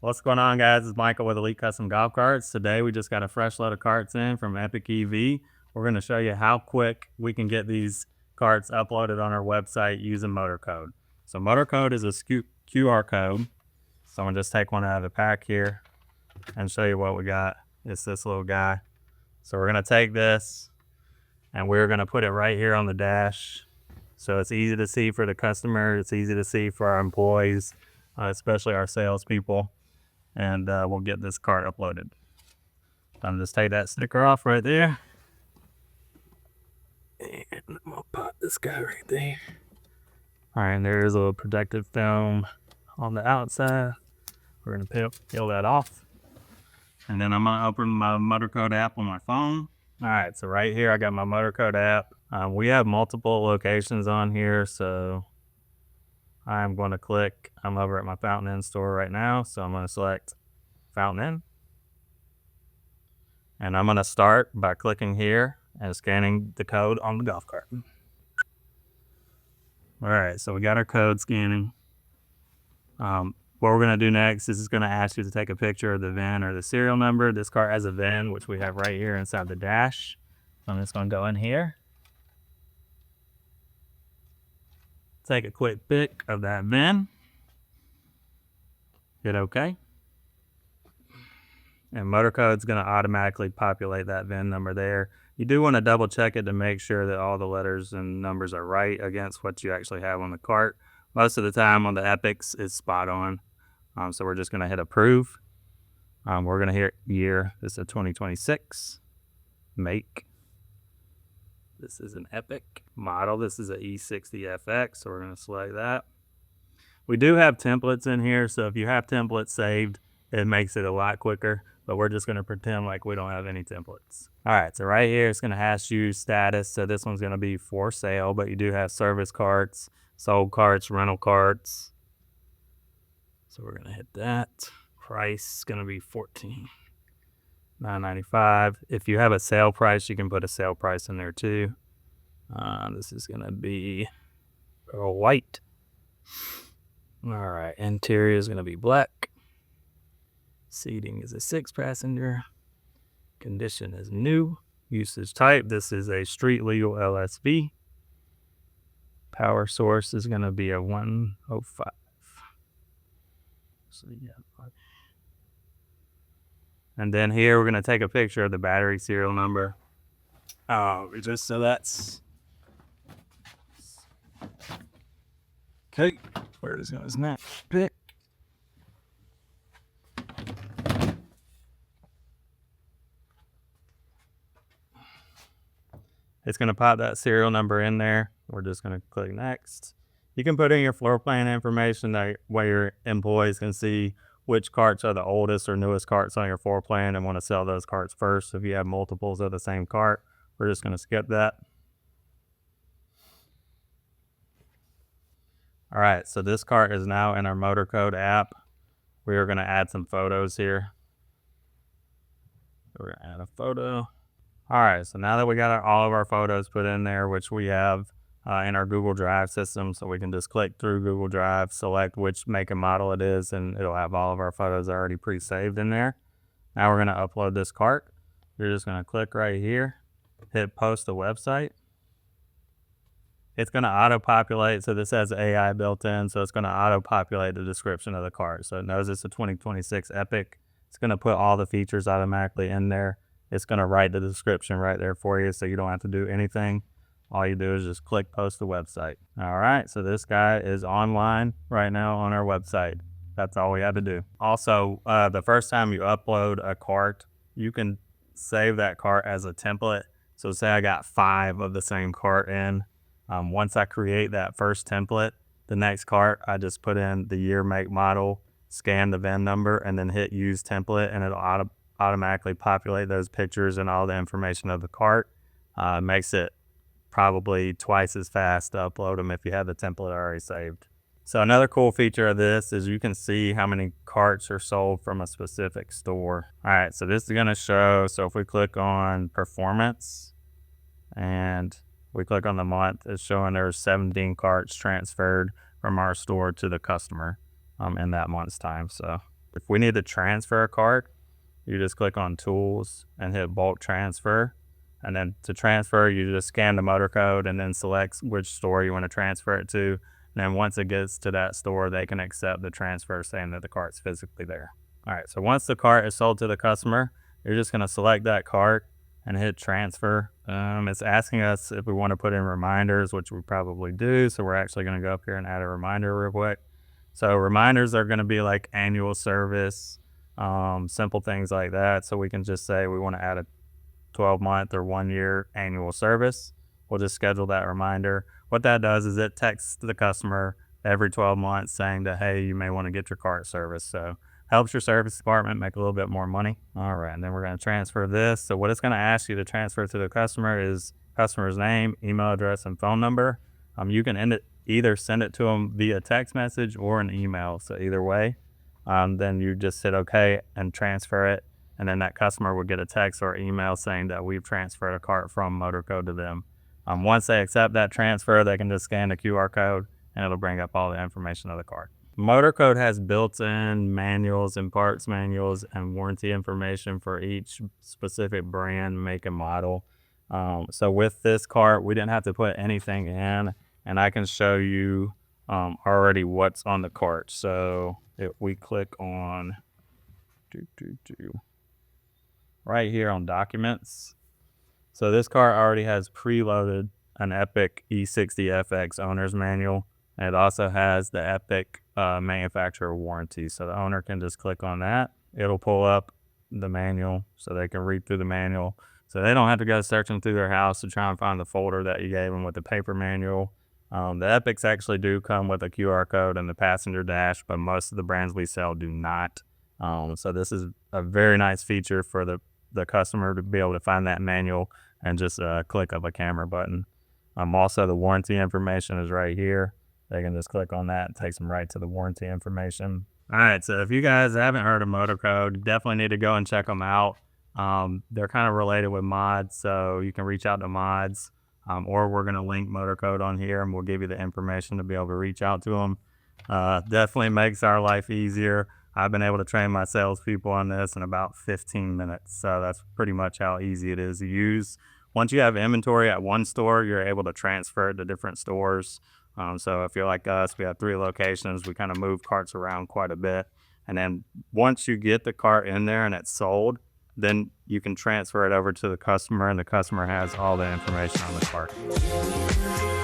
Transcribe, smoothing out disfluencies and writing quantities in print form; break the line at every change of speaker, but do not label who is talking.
What's going on, guys? It's Michael with Elite Custom Golf Carts. Today we just got a fresh load of carts in from Epic EV. We're going to show you how quick we can get these carts uploaded on our website using motor code. So motor code is a QR code. So I'm going to just take one out of the pack here and show you what we got. It's this little guy. So we're going to take this and we're going to put it right here on the dash. So it's easy to see for the customer. It's easy to see for our employees, especially our salespeople. And we'll get this cart uploaded. I'm just take that sticker off right there. And I'm gonna pop this guy right there. All right, and there's a little protective film on the outside. We're gonna peel that off. And then I'm gonna open my motor code app on my phone. All right, so right here I got my motor code app. We have multiple locations on here, so I'm going to click, I'm over at my Fountain Inn store right now, so I'm going to select Fountain Inn. And I'm going to start by clicking here and scanning the code on the golf cart. All right, so we got our code scanning. What we're going to do next is it's going to ask you to take a picture of the VIN or the serial number. This cart has a VIN, which we have right here inside the dash. So I'm just going to go in here. Take a quick pic of that VIN. Hit OK. And motor code's going to automatically populate that VIN number there. You do want to double check it to make sure that all the letters and numbers are right against what you actually have on the cart. Most of the time on the Epics, it's spot on. So we're just going to hit approve. We're going to hit year. This is a 2026. Make. This is an Epic model. This is an E60FX, so we're going to select that. We do have templates in here, so if you have templates saved, it makes it a lot quicker, but we're just going to pretend like we don't have any templates. All right, so right here, it's going to ask you status. So this one's going to be for sale, but you do have service carts, sold carts, rental carts. So we're going to hit that. Price is going to be $14.995. If you have a sale price, you can put a sale price in there too. This is going to be white. All right, interior is going to be black. Seating is a 6-passenger. Condition is new. Usage type, this is a street legal LSV. Power source is going to be a 105. So yeah. And then here we're going to take a picture of the battery serial number. Just so that's okay. Where is his next pick? It's going to pop that serial number in there. We're just going to click next. You can put in your floor plan information that way your employees can see which carts are the oldest or newest carts on your floor plan and want to sell those carts first. If you have multiples of the same cart, we're just going to skip that. All right, so this cart is now in our motor code app. We are going to add some photos here. So we're going to add a photo. All right, so now that we got all of our photos put in there, which we have in our Google Drive system, so we can just click through Google Drive, select which make and model it is, and it'll have all of our photos already pre-saved in there. Now we're going to upload this cart. You're just going to click right here, hit post to website. It's going to auto-populate, so this has AI built in, so it's going to auto-populate the description of the cart. So it knows it's a 2026 Epic. It's going to put all the features automatically in there. It's going to write the description right there for you, so you don't have to do anything. All you do is just click post to website. All right, so this guy is online right now on our website. That's all we had to do. Also, the first time you upload a cart, you can save that cart as a template. So say I got 5 of the same cart in. Once I create that first template, the next cart, I just put in the year, make, model, scan the VIN number, and then hit use template, and it'll automatically populate those pictures and all the information of the cart. Makes it probably twice as fast to upload them if you have the template already saved. So another cool feature of this is you can see how many carts are sold from a specific store. All right, so this is going to show, so if we click on performance and we click on the month, it's showing there's 17 carts transferred from our store to the customer in that month's time. So If we need to transfer a cart, you just click on tools and hit bulk transfer. And then to transfer, you just scan the motor code and then select which store you want to transfer it to. And then once it gets to that store, they can accept the transfer saying that the cart's physically there. All right, so once the cart is sold to the customer, you're just going to select that cart and hit transfer. It's asking us if we want to put in reminders, which we probably do. So we're actually going to go up here and add a reminder real quick. So reminders are going to be like annual service, simple things like that. So we can just say we want to add a 12-month or 1-year annual service. We'll just schedule that reminder. What that does is it texts the customer every 12 months saying that, hey, you may want to get your cart serviced. So helps your service department make a little bit more money. All right, and then we're going to transfer this. So what it's going to ask you to transfer to the customer is customer's name, email address, and phone number. You can either send it to them via text message or an email. So either way, then you just hit OK and transfer it. And then that customer will get a text or email saying that we've transferred a cart from MotorCode to them. Once they accept that transfer, they can just scan the QR code and it'll bring up all the information of the cart. MotorCode has built-in manuals and parts manuals and warranty information for each specific brand, make, and model. So with this cart, we didn't have to put anything in, and I can show you already what's on the cart. So if we click on right here on documents, so this cart already has preloaded an Epic E60FX owner's manual. And it also has the Epic manufacturer warranty. So the owner can just click on that. It'll pull up the manual so they can read through the manual. So they don't have to go searching through their house to try and find the folder that you gave them with the paper manual. The Epics actually do come with a QR code in the passenger dash, but most of the brands we sell do not. So this is a very nice feature for the customer to be able to find that manual and just click of a camera button. Also, the warranty information is right here. They can just click on that. It takes them right to the warranty information. All right, so if you guys haven't heard of MotorCode, definitely need to go and check them out. They're kind of related with mods, so you can reach out to mods, or we're going to link MotorCode on here, and we'll give you the information to be able to reach out to them. Definitely makes our life easier. I've been able to train my salespeople on this in about 15 minutes, so that's pretty much how easy it is to use. Once you have inventory at one store, you're able to transfer it to different stores. So if you're like us, we have 3 locations. We kind of move carts around quite a bit. And then once you get the cart in there and it's sold, then you can transfer it over to the customer and the customer has all the information on the cart.